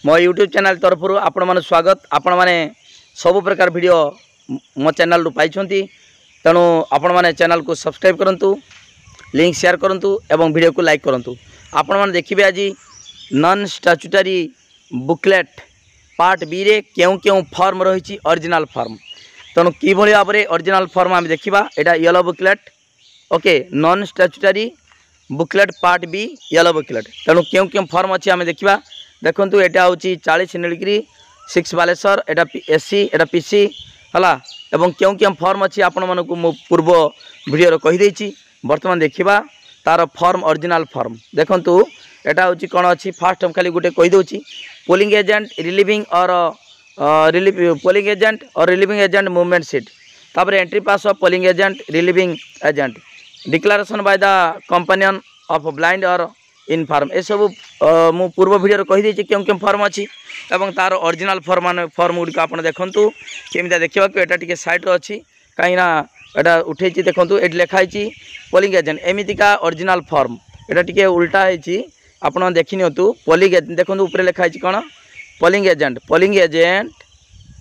मो YouTube channel तरफ आपण मान स्वागत। आपण मैंने सब प्रकार वीडियो मो चैनल रु पाई तेणु आपण मैंने चैनल को सब्सक्राइब करूँ, लिंक शेयर करूँ एवं वीडियो को लाइक करूँ। आपण मैंने देखिए आज non statutory booklet part B रे क्यों क्यों फॉर्म रही ओरिजिनल फॉर्म। तेणु कि भाव में ओरिजिनल फॉर्म आम देखा यहाँ yellow booklet okay non statutory booklet part B yellow booklet. तेणु क्यों क्यों फॉर्म अच्छी आम देखा देखूँ यहाँ हूँ 40 नीलगिरी 6 बालेश्वर एटा एससी एटा पीसी है एवं क्यों क्यों फॉर्म अच्छी आपण मानक मो पूर्व वीडियो कहीदे। बर्तमान देखा तार फॉर्म ओरिजिनल फॉर्म देखूँ यहाँ हूँ कौन अच्छी फास्ट हम खाली गोटे कहीदे पोलिंग एजेंट रिलीविंग और पोलिंग एजेंट और रिलीविंग एजेंट मूवमेंट सीट तापर entry pass of polling agent relieving agent declaration by the companion of blind or inform ए सब मु पूर्व वीडियो कहीदे क्यों क्यों फॉर्म अच्छी एवं तार ओरिजिनल फॉर्म गुड़िक आप देखूँ केमिता देखा यहाँ टी सैड्रे अच्छी कहीं यहाँ उठे देखूँ ये लिखाई पोलिंग एजेंट एमतीका ओरिजिनल फॉर्म यहाँ टी उल्टा है आप देखी नियंतु पोलिंग एजेंट देखो ऊपर लिखाई कौन पोलिंग एजेंट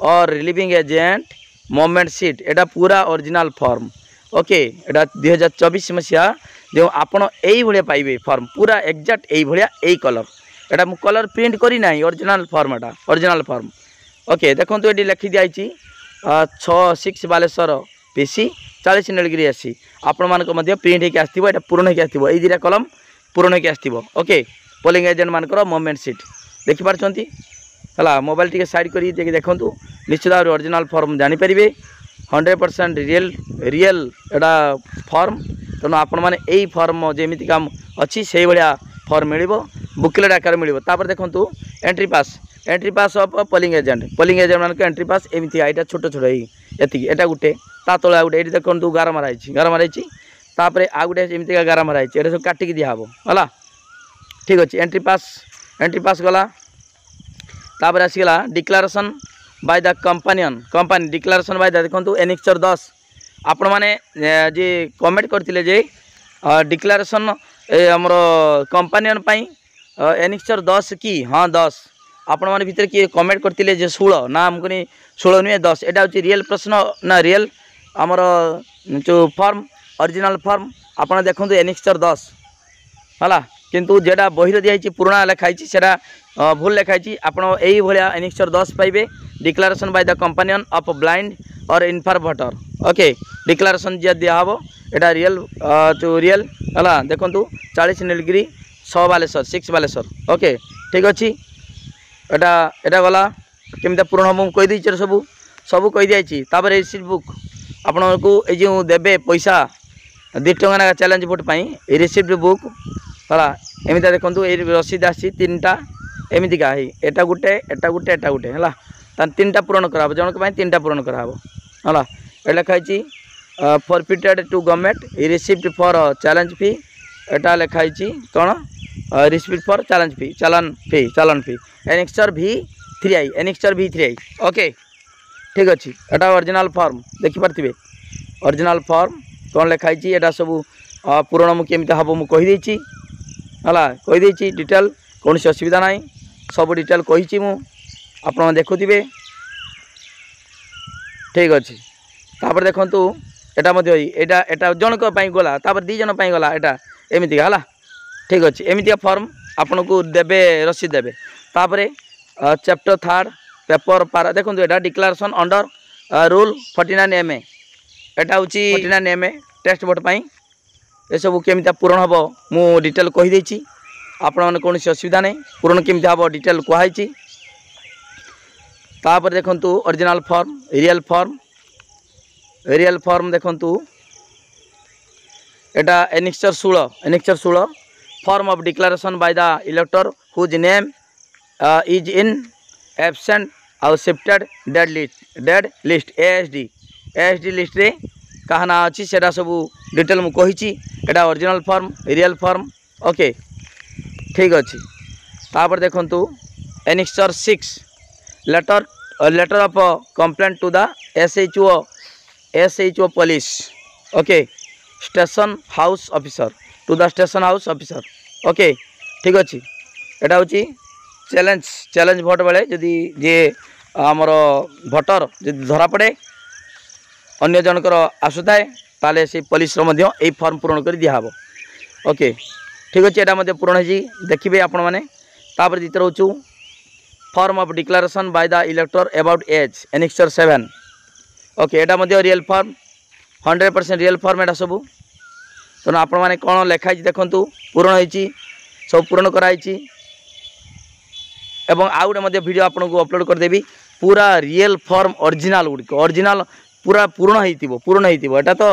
और रिलीविंग एजेंट मूवमेंट सीट यहाँ पूरा ओरिजिनल फॉर्म ओके। यहाँ 2024 मसीहा जो आपड़ ये पाइबे फॉर्म पूरा एक्जाक्ट यही कलर यहाँ मुझे कलर प्रिंट करना ओरिजिनल फॉर्म यहाँ ओरिजिनल फॉर्म ओके। देखो ये लिखी दिखाई 6 बालेश्वर पीसी 40 नीलगिरी एससी आपण मानक प्रिंट होकर आसो यहाँ पूर्ण होकर आसो ये दुटा कलम पूर्ण होकर आसो ओके। पोलिंग एजेंट मानकर मूवमेंट सीट देखिपारे है मोबाइल टी साइड कर देखूँ निश्चित भाव ओरिजिनल फॉर्म जानीपारे 100% रियल यहाँ फॉर्म। तेणु आपण मैंने यही फॉर्म जमी काम अच्छी से भाया फॉर्म मिल बुकलेट आकार मिल देखूँ entry pass of polling agent मान एंट्री पास एमती यहाँ छोट छोट ये गोटे ता तले गोटे ये देखो गार माराई तापर आ गए एमती गार माराई ये सब काटिकी दिहब है ठीक अच्छे। एंट्री पास गला तापर आसीगला declaration by the company declaration by the देखो एनेक्चर 10 आपण मैंने जे कमेंट करते जे डिक्लेरेशन आमर कंपनियन एनेक्चर 10 कि हाँ 10 आपण मैंने भितर किए कमेंट करते 16 ना आमको 16 नुहे 10 यहाँ हूँ रियल प्रश्न ना रियल आमर जो फॉर्म ओरिजिनल फॉर्म आपड़ देखो एनेक्चर 10 है किंतु जेटा बही दिखाई पुराणा लिखाई से भूल लिखाई आप यही भाया एनेक्चर 10 पाइबे declaration by the companion of blind or infirm voter okay. Declaration जे दिहब यहाँ रियल जो रियल है देखूँ 40 नीलगिरी 6 बालेश्वर ओके ठीक अच्छे। यहाँ गला केमी पूर्ण हम कहीदे सब सब कहीदे तापर रिसीट बुक आपन को जो देवे पैसा 2 टଙ୍କା चैलेंज वोट पर रिसीप्ट बुक है एमती देखो ये रसीद आसी 3टा एमतीका एटा गोटे है 3टा पूरण कराब जनक 3टा पूरण कराब है ये लिखाई forfeited to government receipt for challenge fee एटा लिखाई कौन receipt for challan fee annexure V3I okay ठीक अच्छे। एटा ओरिजिनल फॉर्म देखिपारे ओरिजिनल फॉर्म कौन लिखाई यहाँ सब पूरण मुझे हम मुझे कहीदे है कहीदे डिटेल कौन सी असुविधा ना सब डिटेल कही आप देखुवे ठीक अच्छे। तापर देखूँ यहाँ जनक गला 2 जन गला यहाँ एमती है ठीक अच्छे। एमती फॉर्म आपन को देवे रसीद देवे तापर चैप्टर 3 पेपर पारा देखो यहाँ डिक्लेरेशन अंडर रूल 49A यहाँ हूँ 49A टेस्ट वोट पर ये सब केमी पूरण हम मु डिटेल कहीदे आपण मैंने कौन असुविधा नहीं पूरण केमी हम डिटेल कहुई। तापर देखूँ ओरिजिनल फॉर्म रियल फॉर्म देखूँ यहाँ annexure 16 form of declaration by the elector whose name is in absent आउ shifted dead list ASD list रे कहा ना अच्छी से सब डिटेल मुझे कही यहाँ original form real form okay ठीक अच्छे। तापर देखूँ annexure 6 letter of complaint to the SHO police okay station house officer to the station house officer okay ठीक अच्छे। यहाँ हूँ चैलेंज भोट बेले जदि जे आमर भोटर जदि धरा पड़े अन्य जनकर आसुए ताले से पुलिस यही फॉर्म पूरण कर दिहब। ओके ठीक अच्छे यहाँ पूरण हो देखिए आपण मैंने तापर द्वितीय रोचु form of declaration by the elector about age annexure 7। Okay यहाँ रियल फॉर्म 100% रियल फॉर्म एटा सबू तेणु आपण मैंने कौन लिखाई देखूँ पूरण हो सब पूरण कराई एवं आउ गोटे वीडियो आपन को अपलोड करदेवी पूरा रियल फॉर्म ओरिजिनल गुड़िक ओरिजिनल पूरा पूर्ण होता तो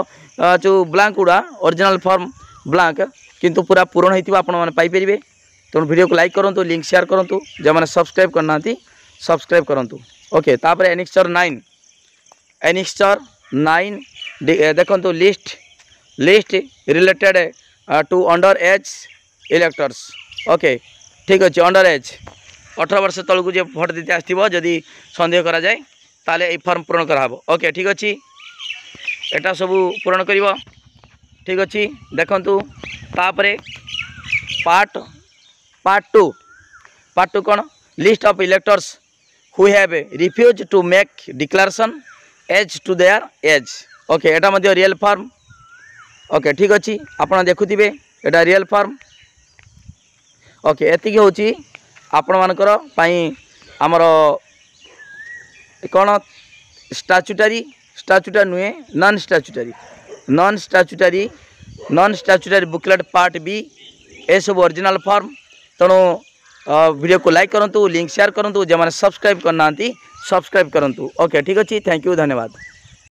जो ब्लांक गुड़ा ओरिजिनल फॉर्म ब्लांक किंतु पूरा पूर्ण होता आपण मैंने पाइपर। तेणु वीडियो को लाइक करूँ लिंक शेयर करूँ जो मैंने सब्सक्राइब करना सब्सक्राइब करूँ। ओके तापर एनेक्सचर 9 देखो list related to under age electors. Okay ठीक अच्छे अंडर एज 18 वर्ष तलू जो भोट देते आसो जदि सन्देह करा जाए ताले ये फॉर्म पूरण कराब। ओके ठीक अच्छे एटा सब पूरण कर ठीक अच्छे देखु तापरे पार्ट टू कौन list of electors who have refuse to make declaration as to their age. Okay एटा रियल फॉर्म। ओके ठीक अच्छे आपड़ देखुवे एटा रियल फॉर्म। ओके एतिक हूँ आपण मानकर आमर कौन स्टाच्यूटरी नुहे नॉन स्टाच्यूटरी बुकलेट पार्ट बी ए सब ओरिजिनल फॉर्म। तेणु वीडियो को लाइक करूँ लिंक शेयर करूँ जो मैंने सब्सक्राइब करना सब्सक्राइब करूँ। ओके ठीक अच्छे थैंक यू धन्यवाद।